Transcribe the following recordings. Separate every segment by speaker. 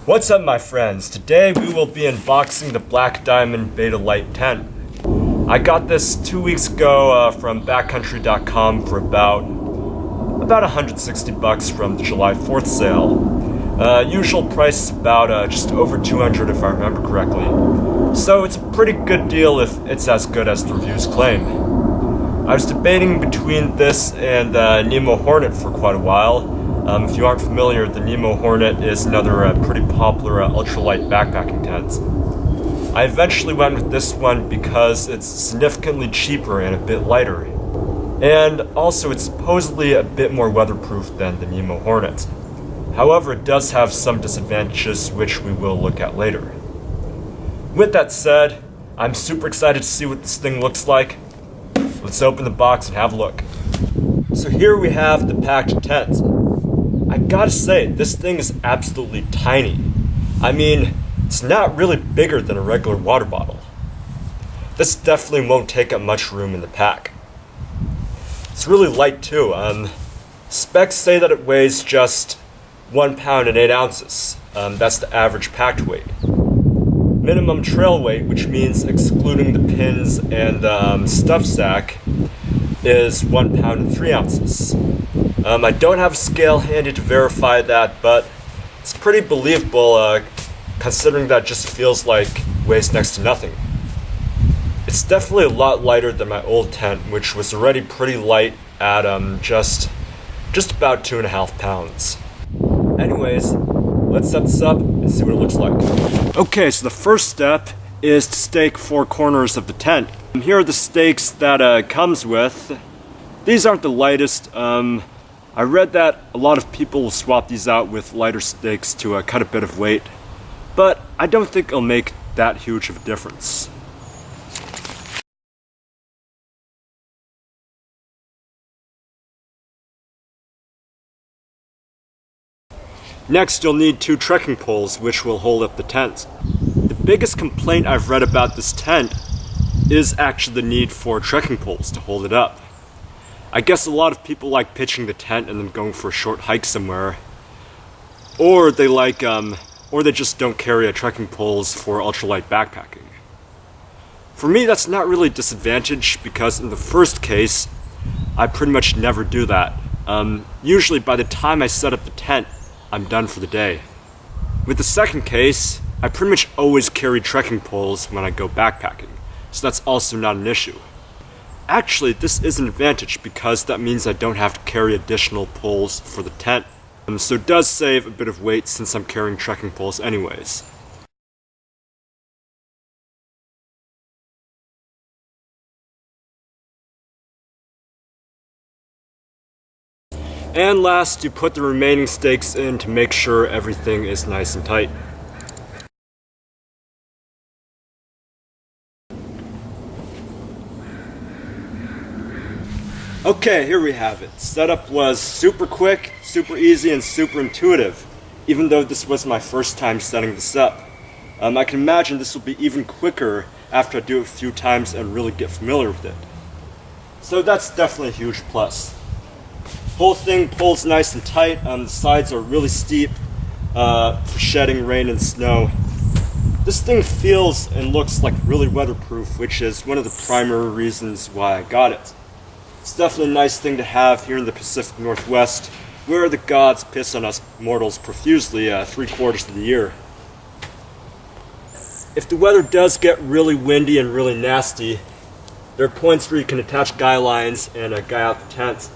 Speaker 1: What's up, my friends? Today we will be unboxing the Black Diamond Beta Light tent. I got this 2 weeks ago from backcountry.com for about $160 from the July 4th sale. Usual price is about just over $200 if I remember correctly. So it's a pretty good deal if it's as good as the reviews claim. I was debating between this and Nemo Hornet for quite a while. If you aren't familiar, the Nemo Hornet is another pretty popular ultralight backpacking tent. I eventually went with this one because it's significantly cheaper and a bit lighter. And also it's supposedly a bit more weatherproof than the Nemo Hornet. However, it does have some disadvantages which we will look at later. With that said, I'm super excited to see what this thing looks like. Let's open the box and have a look. So here we have the packed tent. I gotta say, this thing is absolutely tiny. I mean, it's not really bigger than a regular water bottle. This definitely won't take up much room in the pack. It's really light too. Specs say that it weighs just 1 pound and 8 ounces. That's the average packed weight. Minimum trail weight, which means excluding the pins and the stuff sack, is 1 pound and 3 ounces. I don't have a scale handy to verify that, but it's pretty believable considering that it just feels like weighs next to nothing. It's definitely a lot lighter than my old tent, which was already pretty light at just about 2.5 pounds. Anyways, let's set this up and see what it looks like. Okay, so the first step is to stake 4 corners of the tent. And here are the stakes that it comes with. These aren't the lightest. I read that a lot of people will swap these out with lighter stakes to cut a bit of weight, but I don't think it'll make that huge of a difference. Next, you'll need 2 trekking poles which will hold up the tent. The biggest complaint I've read about this tent is actually the need for trekking poles to hold it up. I guess a lot of people like pitching the tent and then going for a short hike somewhere, or they just don't carry trekking poles for ultralight backpacking. For me, that's not really a disadvantage because in the first case, I pretty much never do that. Usually by the time I set up the tent, I'm done for the day. With the second case, I pretty much always carry trekking poles when I go backpacking, so that's also not an issue. Actually, this is an advantage because that means I don't have to carry additional poles for the tent, so it does save a bit of weight since I'm carrying trekking poles anyways. And last, you put the remaining stakes in to make sure everything is nice and tight. Okay, here we have it. Setup was super quick, super easy, and super intuitive, even though this was my first time setting this up. I can imagine this will be even quicker after I do it a few times and really get familiar with it. So that's definitely a huge plus. Whole thing pulls nice and tight. The sides are really steep for shedding rain and snow. This thing feels and looks like really weatherproof, which is one of the primary reasons why I got it. It's definitely a nice thing to have here in the Pacific Northwest, where the gods piss on us mortals profusely 3/4 of the year. If the weather does get really windy and really nasty, there are points where you can attach guy lines and guy out the tent.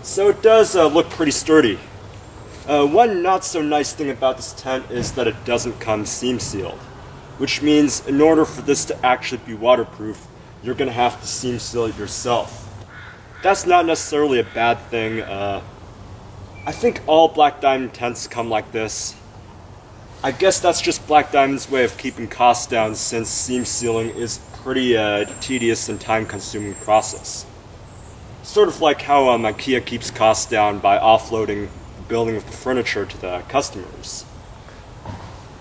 Speaker 1: So it does look pretty sturdy. One not so nice thing about this tent is that it doesn't come seam sealed, which means in order for this to actually be waterproof, you're going to have to seam seal it yourself. That's not necessarily a bad thing. I think all Black Diamond tents come like this. I guess that's just Black Diamond's way of keeping costs down, since seam sealing is pretty tedious and time-consuming process. Sort of like how IKEA keeps costs down by offloading the building of the furniture to the customers.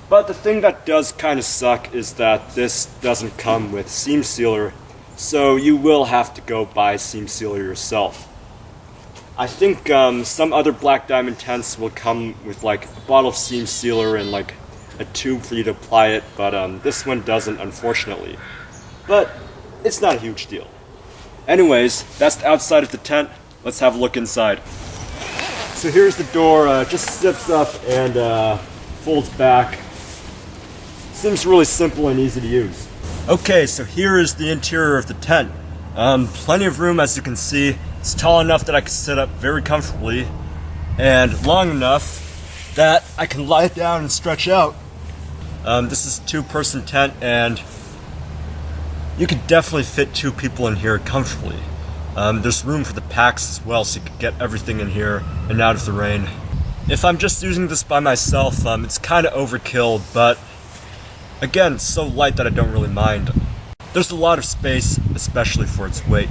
Speaker 1: But the thing that does kind of suck is that this doesn't come with seam sealer, so you will have to go buy seam sealer yourself. I think some other Black Diamond tents will come with like a bottle of seam sealer and like a tube for you to apply it, but this one doesn't, unfortunately. But it's not a huge deal. Anyways, that's the outside of the tent. Let's have a look inside. So here's the door, just zips up and folds back. Seems really simple and easy to use. Okay, so here is the interior of the tent. Plenty of room, as you can see. It's tall enough that I can sit up very comfortably, and long enough that I can lie down and stretch out. This is a two-person tent, and you could definitely fit 2 people in here comfortably. There's room for the packs as well, so you can get everything in here and out of the rain. If I'm just using this by myself, it's kind of overkill, but again, it's so light that I don't really mind. There's a lot of space, especially for its weight.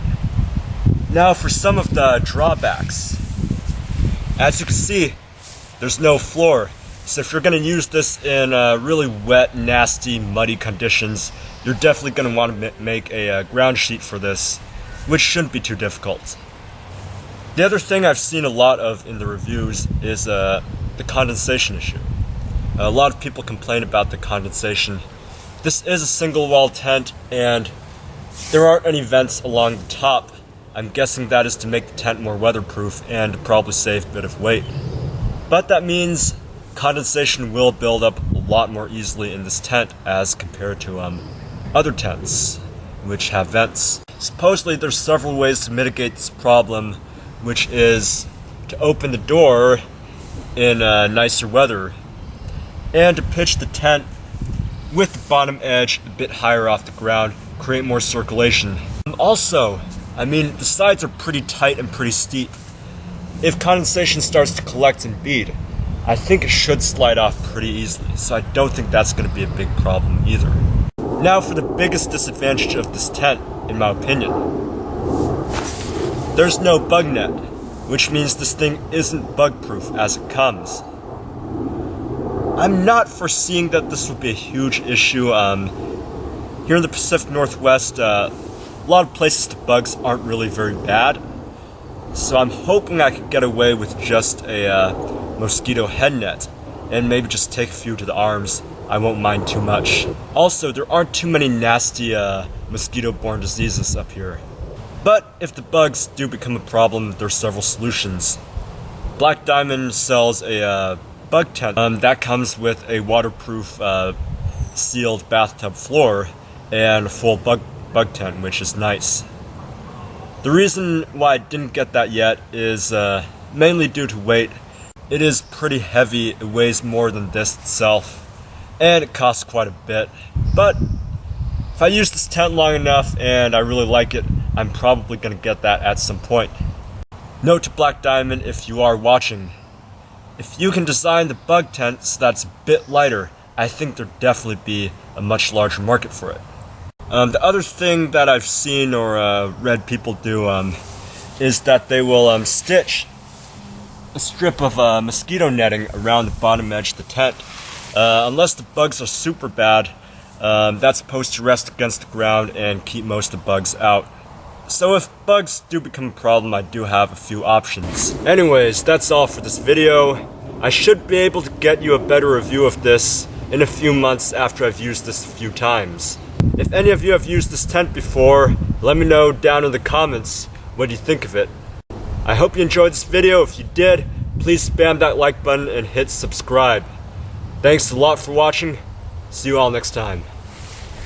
Speaker 1: Now for some of the drawbacks. As you can see, there's no floor. So if you're going to use this in really wet, nasty, muddy conditions, you're definitely going to want to make a ground sheet for this, which shouldn't be too difficult. The other thing I've seen a lot of in the reviews is the condensation issue. A lot of people complain about the condensation. This is a single wall tent, and there aren't any vents along the top. I'm guessing that is to make the tent more weatherproof and probably save a bit of weight. But that means condensation will build up a lot more easily in this tent as compared to other tents which have vents. Supposedly there's several ways to mitigate this problem, which is to open the door in nicer weather and to pitch the tent with the bottom edge a bit higher off the ground, create more circulation. Also, I mean, the sides are pretty tight and pretty steep. If condensation starts to collect and bead, I think it should slide off pretty easily, so I don't think that's going to be a big problem either. Now for the biggest disadvantage of this tent, in my opinion. There's no bug net, which means this thing isn't bug-proof as it comes. I'm not foreseeing that this will be a huge issue. Here in the Pacific Northwest, a lot of places the bugs aren't really very bad. So I'm hoping I could get away with just a mosquito head net and maybe just take a few to the arms. I won't mind too much. Also, there aren't too many nasty mosquito-borne diseases up here. But if the bugs do become a problem, there's several solutions. Black Diamond sells a bug tent that comes with a waterproof sealed bathtub floor and a full bug tent, which is nice. The reason why I didn't get that yet is mainly due to weight. It is pretty heavy, it weighs more than this itself, and it costs quite a bit. But if I use this tent long enough and I really like it, I'm probably going to get that at some point. Note to Black Diamond, if you are watching, if you can design the bug tent so that's a bit lighter, I think there'd definitely be a much larger market for it. The other thing that I've seen or read people do is that they will stitch a strip of mosquito netting around the bottom edge of the tent. Unless the bugs are super bad, that's supposed to rest against the ground and keep most of the bugs out. So if bugs do become a problem, I do have a few options. Anyways, that's all for this video. I should be able to get you a better review of this in a few months after I've used this a few times. If any of you have used this tent before, let me know down in the comments what you think of it. I hope you enjoyed this video. If you did, please spam that like button and hit subscribe. Thanks a lot for watching. See you all next time.